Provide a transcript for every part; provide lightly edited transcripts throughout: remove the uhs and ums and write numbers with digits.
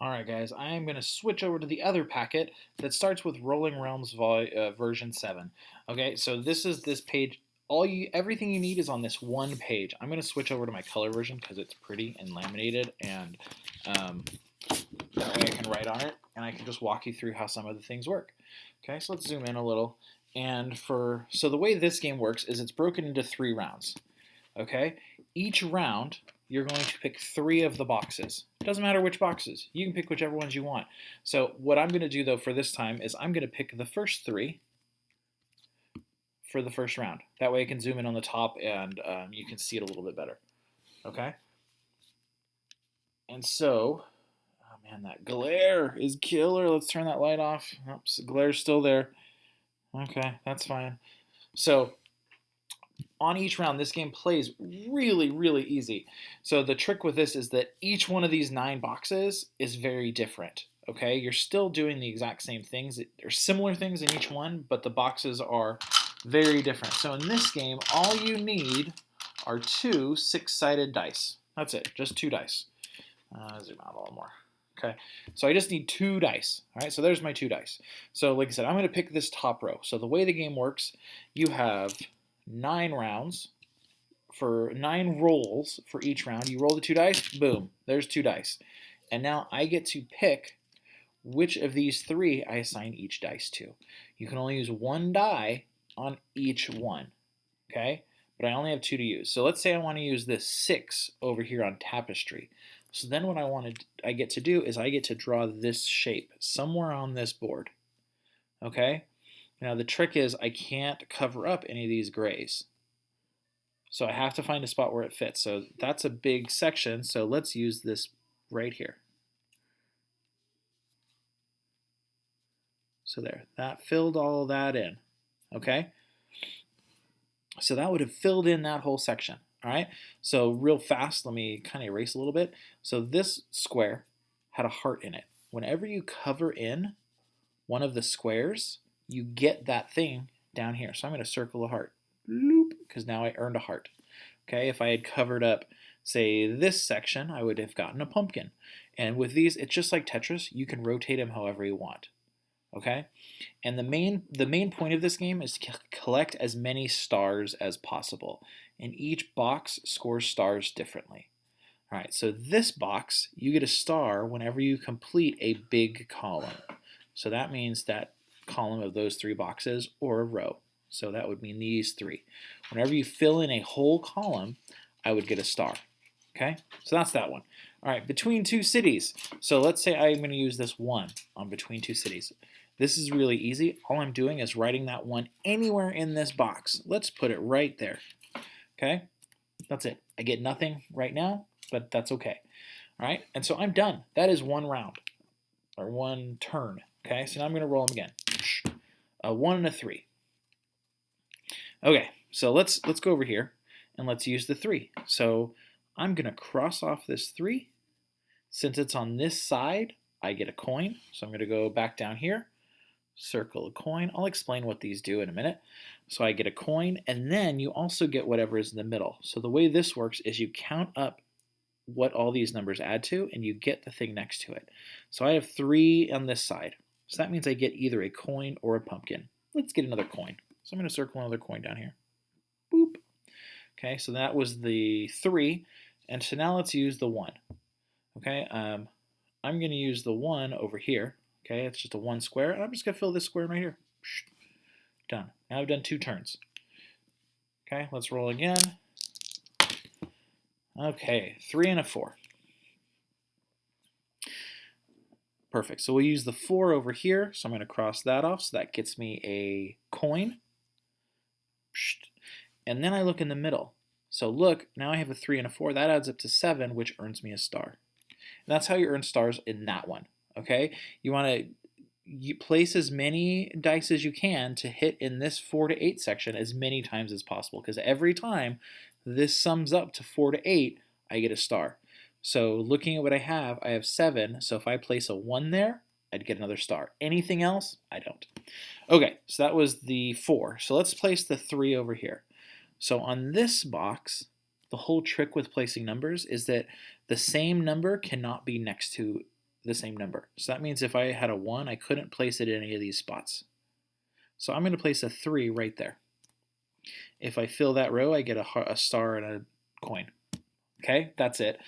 Alright guys, I am going to switch over to the other packet that starts with Rolling Realms version 7. Okay, so this is this page. Everything you need is on this one page. I'm going to switch over to my color version because it's pretty and laminated, and um, that way I can write on it and I can just walk you through how some of the things work. Okay, so let's zoom in a little. So the way this game works is it's broken into 3 rounds. Okay, each round you're going to pick 3 of the boxes. It doesn't matter which boxes. You can pick whichever ones you want. So what I'm going to do though for this time is I'm going to pick the first 3 for the first round. That way I can zoom in on the top and you can see it a little bit better. Okay. And so, oh man, that glare is killer. Let's turn that light off. Oops, the glare's still there. Okay, that's fine. So on each round, this game plays really, really easy. So the trick with this is that each one of these 9 boxes is very different. Okay, you're still doing the exact same things. There's similar things in each one, but the boxes are very different. So in this game, all you need are 2 6-sided dice. That's it, just 2 dice. Zoom out a little more. Okay, so I just need 2 dice. All right, so there's my 2 dice. So like I said, I'm going to pick this top row. So the way the game works, you have 9 rounds for 9 rolls for each round. You roll the 2 dice, boom, there's 2 dice. And now I get to pick which of these 3 I assign each dice to. You can only use 1 die on each one, okay? But I only have 2 to use. So let's say I want to use this 6 over here on tapestry. So then what I get to do is I get to draw this shape somewhere on this board, okay? Now the trick is I can't cover up any of these grays. So I have to find a spot where it fits. So that's a big section, so let's use this right here. So there, that filled all of that in, okay? So that would have filled in that whole section, all right? So real fast, let me kind of erase a little bit. So this square had a heart in it. Whenever you cover in one of the squares, you get that thing down here. So I'm going to circle a heart, because now I earned a heart. Okay, if I had covered up, say, this section, I would have gotten a pumpkin. And with these, it's just like Tetris. You can rotate them however you want. Okay, and the main point of this game is to collect as many stars as possible, and each box scores stars differently. All right, so this box, you get a star whenever you complete a big column. So that means that column of those 3 boxes or a row. So that would mean these 3. Whenever you fill in a whole column, I would get a star. Okay, so that's that one. All right, between 2 cities. So let's say I'm going to use this 1 on between 2 cities. This is really easy. All I'm doing is writing that 1 anywhere in this box. Let's put it right there. Okay, that's it. I get nothing right now, but that's okay. All right, and so I'm done. That is 1 round, or 1 turn. Okay, so now I'm going to roll them again. A 1 and a 3. Okay, so let's go over here and let's use the 3. So I'm going to cross off this 3. Since it's on this side, I get a coin. So I'm going to go back down here, circle a coin. I'll explain what these do in a minute. So I get a coin, and then you also get whatever is in the middle. So the way this works is you count up what all these numbers add to, and you get the thing next to it. So I have 3 on this side. So that means I get either a coin or a pumpkin. Let's get another coin. So I'm going to circle another coin down here. Boop. Okay, so that was the 3. And so now let's use the 1. Okay, I'm going to use the 1 over here. Okay, it's just a 1 square. And I'm just going to fill this square right here. Done. Now I've done 2 turns. Okay, let's roll again. Okay, 3 and a 4. Perfect. So we'll use the 4 over here. So I'm going to cross that off. So that gets me a coin. And then I look in the middle. So look, now I have a 3 and a 4. That adds up to 7, which earns me a star. And that's how you earn stars in that one. Okay? You want to place as many dice as you can to hit in this 4 to 8 section as many times as possible. Because every time this sums up to 4 to 8, I get a star. So looking at what I have 7. So if I place a 1 there, I'd get another star. Anything else? I don't. Okay, so that was the 4. So let's place the 3 over here. So on this box, the whole trick with placing numbers is that the same number cannot be next to the same number. So that means if I had a 1, I couldn't place it in any of these spots. So I'm going to place a 3 right there. If I fill that row, I get a star and a coin. Okay, that's it.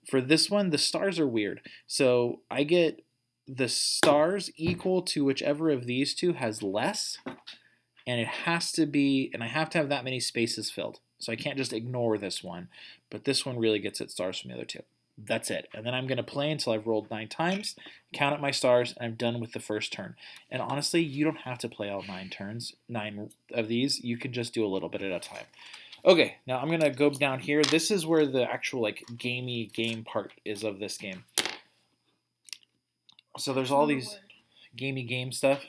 For this one, the stars are weird. So I get the stars equal to whichever of these two has less, and it has to be, and I have to have that many spaces filled. So I can't just ignore this one, but this one really gets its stars from the other two. That's it. And then I'm going to play until I've rolled 9 times, count up my stars, and I'm done with the first turn. And honestly, you don't have to play all 9 turns, 9 of these. You can just do a little bit at a time. Okay, now I'm going to go down here. This is where the actual like gamey game part is of this game. So there's all these gamey game stuff.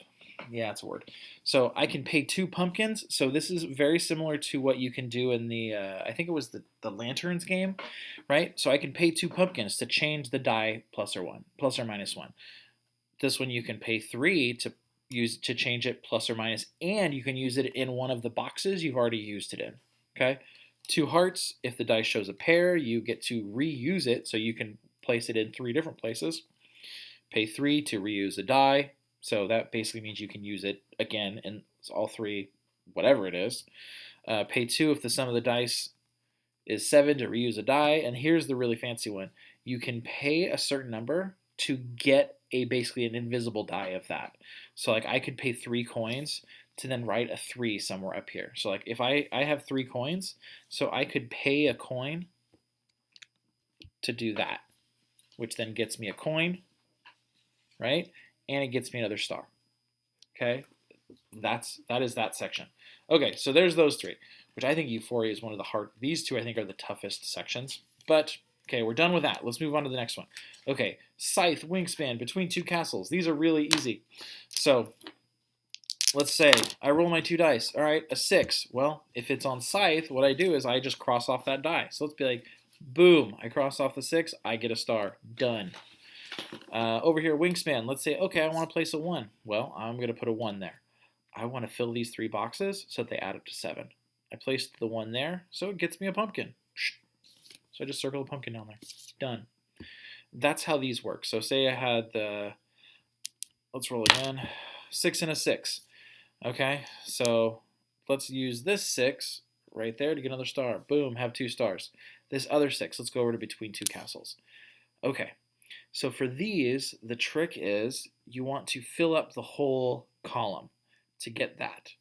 Yeah, it's a word. So I can pay 2 pumpkins. So this is very similar to what you can do in the, I think it was the Lanterns game, right? So I can pay 2 pumpkins to change the die plus or minus 1. This one you can pay 3 to change it plus or minus, and you can use it in one of the boxes you've already used it in. Okay, 2 hearts. If the die shows a pair, you get to reuse it, so you can place it in 3 different places. Pay 3 to reuse a die. So that basically means you can use it again in all 3, whatever it is. Pay 2 if the sum of the dice is 7 to reuse a die. And here's the really fancy one. You can pay a certain number to get basically an invisible die of that. So like I could pay 3 coins to then write a 3 somewhere up here. So like if I have 3 coins, so I could pay a coin to do that, which then gets me a coin, right? And it gets me another star. Okay, that is that section. Okay, so there's those 3, which I think Euphoria is one of the hard. These 2 I think are the toughest sections. But okay, we're done with that. Let's move on to the next one. Okay, Scythe, Wingspan, Between Two Castles. These are really easy. So let's say I roll my 2 dice. All right, a 6. Well, if it's on Scythe, what I do is I just cross off that die. So let's be like, boom, I cross off the 6, I get a star. Done. Over here, Wingspan, let's say, okay, I want to place a 1. Well, I'm going to put a 1 there. I want to fill these 3 boxes so that they add up to 7. I placed the 1 there, so it gets me a pumpkin. So I just circle a pumpkin down there. Done. That's how these work. So say I had the, let's roll again, 6 and a 6. Okay, so let's use this 6 right there to get another star. Boom, have 2 stars. This other 6, let's go over to Between Two Castles. Okay. So for these, the trick is you want to fill up the whole column to get that.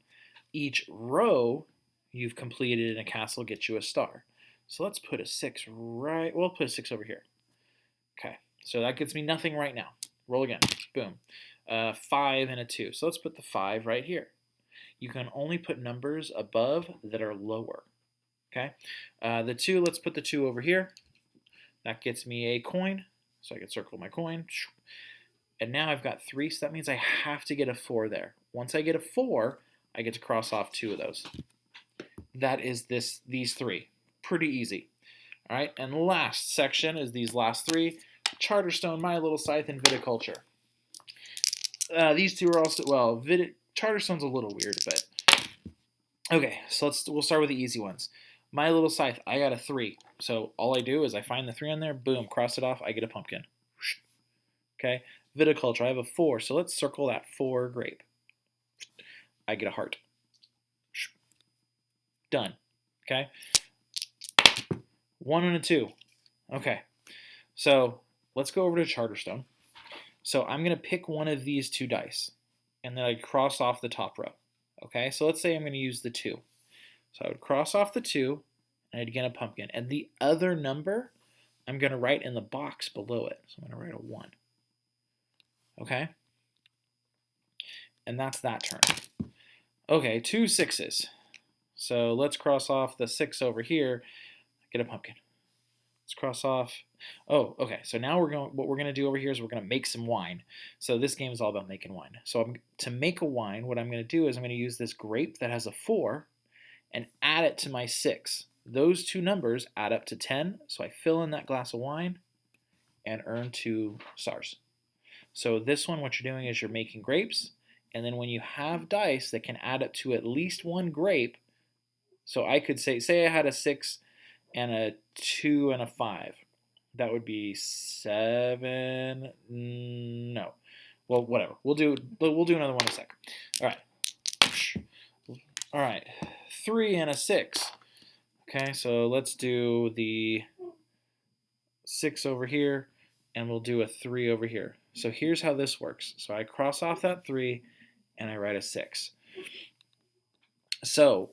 Each row you've completed in a castle gets you a star. So let's put a 6 right, we'll put a 6 over here. Okay, so that gets me nothing right now. Roll again, boom. 5 and a 2, so let's put the 5 right here. You can only put numbers above that are lower. Okay, the 2, let's put the 2 over here. That gets me a coin. So I can circle my coin. And now I've got 3, so that means I have to get a 4 there. Once I get a 4, I get to cross off 2 of those. That is these 3. Pretty easy. All right, and last section is these last 3. Charterstone, My Little Scythe, and Viticulture. These 2 are also, well, Charterstone's a little weird, but... Okay, so we'll start with the easy ones. My Little Scythe, I got a 3. So all I do is I find the 3 on there, boom, cross it off, I get a pumpkin. Okay, Viticulture, I have a 4, so let's circle that 4 grape. I get a heart. Done. Okay, 1 and a 2. Okay, so let's go over to Charterstone. So I'm going to pick one of these 2 dice, and then I cross off the top row. Okay, so let's say I'm going to use the 2. So I would cross off the 2, and I'd get a pumpkin. And the other number, I'm going to write in the box below it. So I'm going to write a 1. Okay? And that's that turn. Okay, 2 6s. So let's cross off the 6 over here, get a pumpkin. Let's cross off. Oh, okay. So now what we're going to do over here is we're going to make some wine. So this game is all about making wine. So to make a wine, what I'm going to do is I'm going to use this grape that has a 4 and add it to my 6. Those 2 numbers add up to 10. So I fill in that glass of wine and earn 2 stars. So this one, what you're doing is you're making grapes. And then when you have dice that can add up to at least 1 grape, so I could say I had a 6 and a 2 and a 5. that would be 7. No. Well, whatever. We'll do another one in a sec. All right. All right. 3 and a 6. Okay, so let's do the 6 over here, and we'll do a 3 over here. So here's how this works. So I cross off that 3, and I write a 6. So,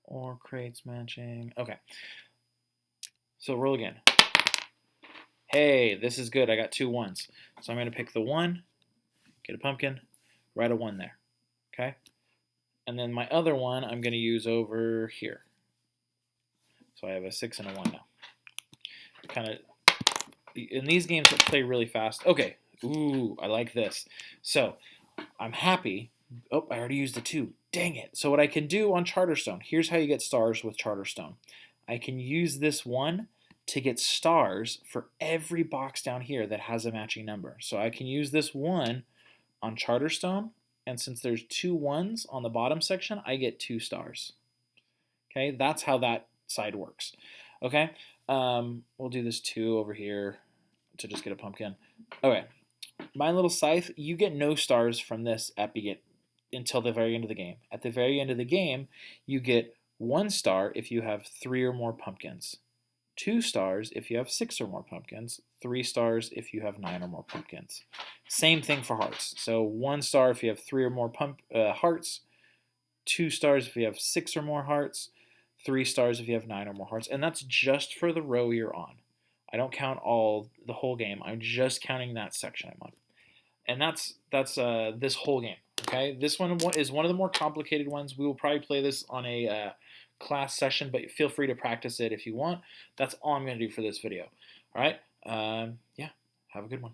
or crates matching. Okay. So roll again. Hey, this is good. I got 2 1s. So I'm going to pick the 1, get a pumpkin, write a 1 there. Okay? And then my other one I'm going to use over here. So I have a 6 and a 1 now. Kind of, in these games that play really fast. Okay. Ooh, I like this. So I'm happy. Oh, I already used the 2. Dang it. So what I can do on Charterstone, here's how you get stars with Charterstone. I can use this 1 to get stars for every box down here that has a matching number. So I can use this 1 on Charterstone, and since there's 2 1s on the bottom section, I get 2 stars. Okay, that's how that side works. Okay, we'll do this 2 over here to just get a pumpkin. Okay, my little scythe, you get no stars from this until the very end of the game. At the very end of the game, you get 1 star if you have 3 or more pumpkins. 2 stars if you have 6 or more pumpkins, 3 stars if you have 9 or more pumpkins. Same thing for hearts. So 1 star if you have 3 or more hearts, 2 stars if you have 6 or more hearts, 3 stars if you have 9 or more hearts, and that's just for the row you're on. I don't count the whole game. I'm just counting that section I'm on, and that's this whole game. Okay, this one is one of the more complicated ones. We will probably play this on a class session, but feel free to practice it if you want. That's all I'm going to do for this video. All right, yeah, have a good one.